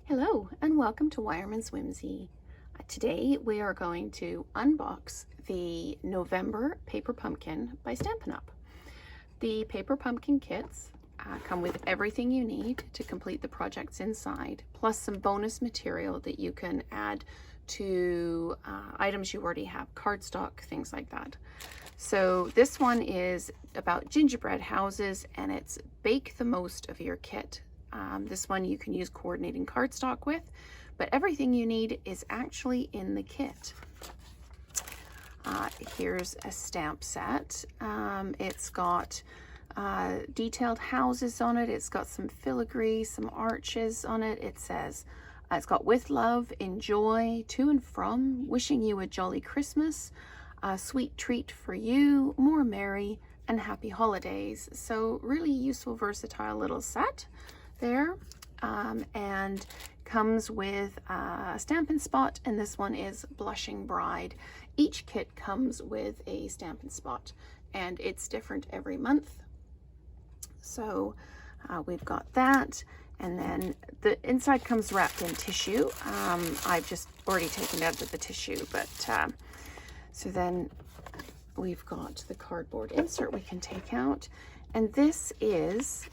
Hello and welcome to Wireman's Whimsy. Today we are going to unbox the November Paper Pumpkin by Stampin' Up. The Paper Pumpkin kits come with everything you need to complete the projects inside, plus some bonus material that you can add to items you already have, cardstock, things like that. So this one is about gingerbread houses and it's bake the most of your kit. This one you can use coordinating cardstock with, but everything you need is actually in the kit. Here's a stamp set. It's got detailed houses on it. It's got some filigree, some arches on it. It says, it's got with love, enjoy, to and from, wishing you a jolly Christmas, a sweet treat for you, more merry, and happy holidays. So really useful, versatile little set there, and comes with a Stampin' Spot, and this one is Blushing Bride. Each kit comes with a Stampin' Spot and it's different every month. So we've got that, and then the inside comes wrapped in tissue. I've just already taken it out of the tissue, but so then we've got the cardboard insert we can take out, and this is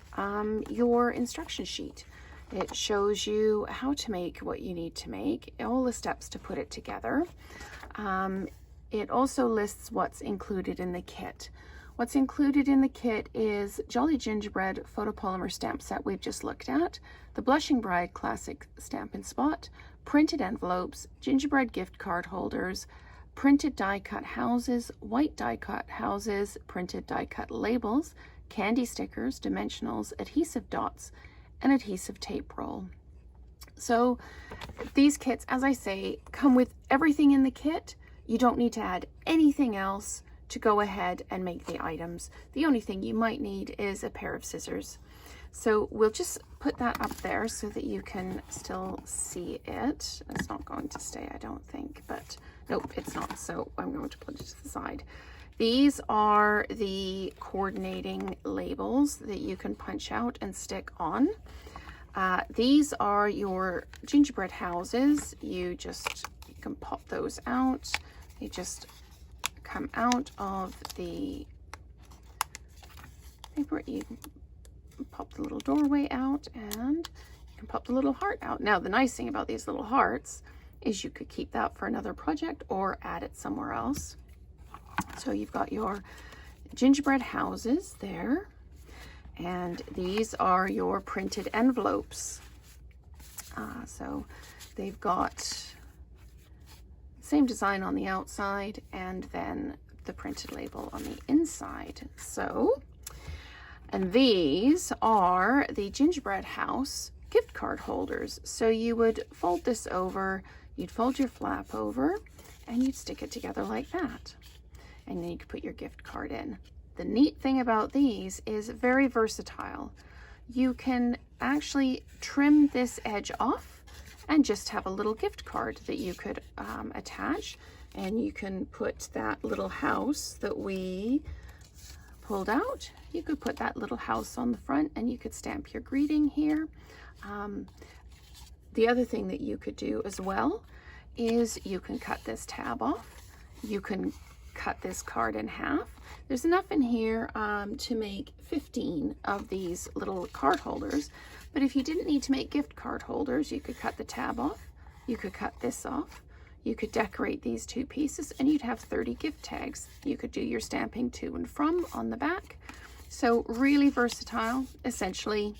your instruction sheet. It shows you how to make what you need to make, all the steps to put it together. It also lists what's included in the kit. What's included in the kit is Jolly Gingerbread photopolymer stamp set we've just looked at, the Blushing Bride Classic Stampin' Spot, printed envelopes, gingerbread gift card holders, printed die cut houses, white die cut houses, printed die cut labels, candy stickers, dimensionals, adhesive dots, and adhesive tape roll. So these kits, as I say, come with everything in the kit. You don't need to add anything else to go ahead and make the items. The only thing you might need is a pair of scissors. So we'll just put that up there so that you can still see it. It's not going to stay, I don't think, but nope, it's not. So I'm going to put it to the side. These are the coordinating labels that you can punch out and stick on. These are your gingerbread houses. You can pop those out. They just come out of the paper. You pop the little doorway out and you can pop the little heart out. Now, the nice thing about these little hearts is you could keep that for another project or add it somewhere else. So you've got your gingerbread houses there, and these are your printed envelopes. So they've got same design on the outside and then the printed label on the inside. So, and these are the gingerbread house gift card holders. So you would fold this over, you'd fold your flap over, and you'd stick it together like that. And then you can put your gift card in. The neat thing about these is very versatile. You can actually trim this edge off and just have a little gift card that you could attach, and you can put that little house that we pulled out. You could put that little house on the front and you could stamp your greeting here. The other thing that you could do as well is you can cut this tab off. You can cut this card in half. There's enough in here to make 15 of these little card holders, but if you didn't need to make gift card holders, you could cut the tab off, you could cut this off, you could decorate these two pieces, and you'd have 30 gift tags. You could do your stamping to and from on the back. So really versatile. Essentially,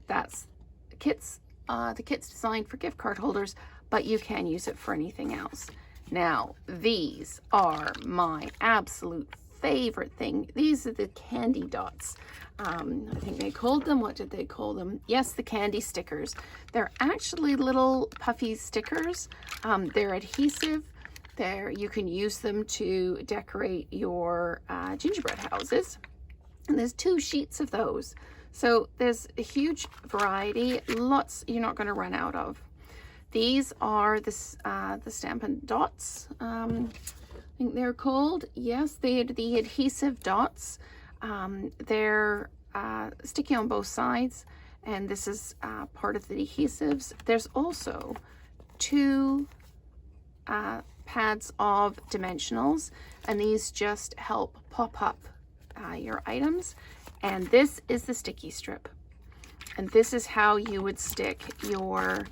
that's the kit's designed for gift card holders, but you can use it for anything else. Now, these are my absolute favorite thing. These are the candy dots. I think they called them, what did they call them? Yes, the candy stickers. They're actually little puffy stickers. They're adhesive. You can use them to decorate your gingerbread houses. And there's 2 sheets of those. So there's a huge variety, lots you're not going to run out of. These are the Stampin Dots, I think they're called. Yes, the adhesive dots. They're sticky on both sides, and this is part of the adhesives. There's also 2 pads of dimensionals, and these just help pop up your items. And this is the sticky strip, and this is how you would stick your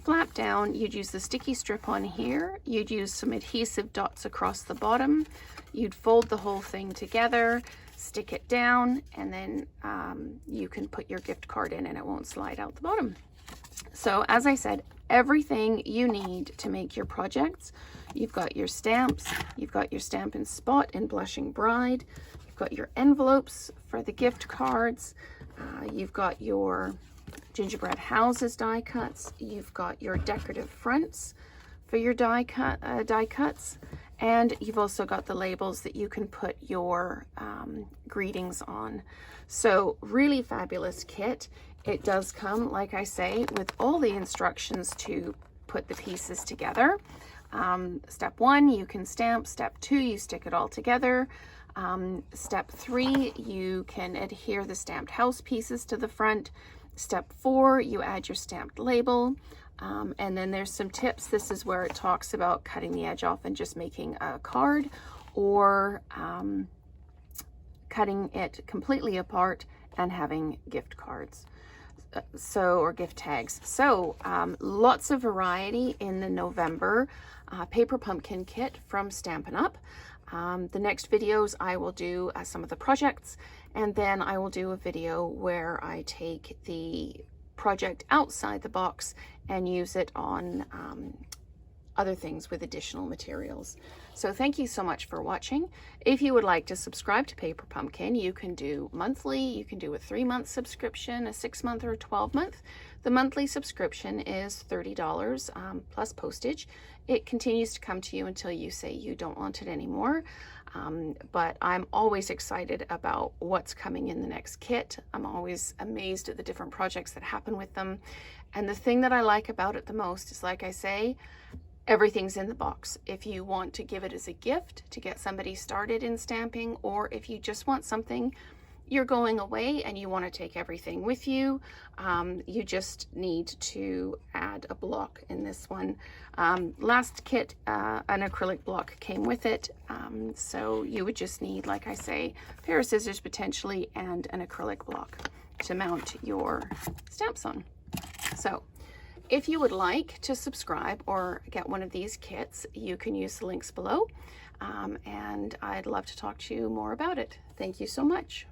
flap down. You'd use the sticky strip on here, you'd use some adhesive dots across the bottom, you'd fold the whole thing together, stick it down, and then you can put your gift card in and it won't slide out the bottom. So as I said, everything you need to make your projects. You've got your stamps, you've got your Stampin' Spot in Blushing Bride, you've got your envelopes for the gift cards, you've got your gingerbread houses die cuts, you've got your decorative fronts for your die cuts, and you've also got the labels that you can put your greetings on. So really fabulous kit. It does come, like I say, with all the instructions to put the pieces together. Step 1, you can stamp. Step 2, you stick it all together. Step 3, you can adhere the stamped house pieces to the front. Step 4, you add your stamped label. And then there's some tips. This is where it talks about cutting the edge off and just making a card, or cutting it completely apart and having gift cards. Or gift tags. So lots of variety in the November paper pumpkin kit from Stampin' Up. The next videos I will do some of the projects, and then I will do a video where I take the project outside the box and use it on other things with additional materials. So thank you so much for watching. If you would like to subscribe to Paper Pumpkin, you can do monthly, you can do a 3-month subscription, a 6-month, or a 12-month. The monthly subscription is $30 plus postage. It continues to come to you until you say you don't want it anymore. But I'm always excited about what's coming in the next kit. I'm always amazed at the different projects that happen with them. And the thing that I like about it the most is, like I say, everything's in the box. If you want to give it as a gift to get somebody started in stamping, or if you just want something, you're going away and you want to take everything with you, you just need to add a block in this one. Last kit, an acrylic block came with it, so you would just need, like I say, a pair of scissors potentially and an acrylic block to mount your stamps on. So if you would like to subscribe or get one of these kits, you can use the links below, and I'd love to talk to you more about it. Thank you so much.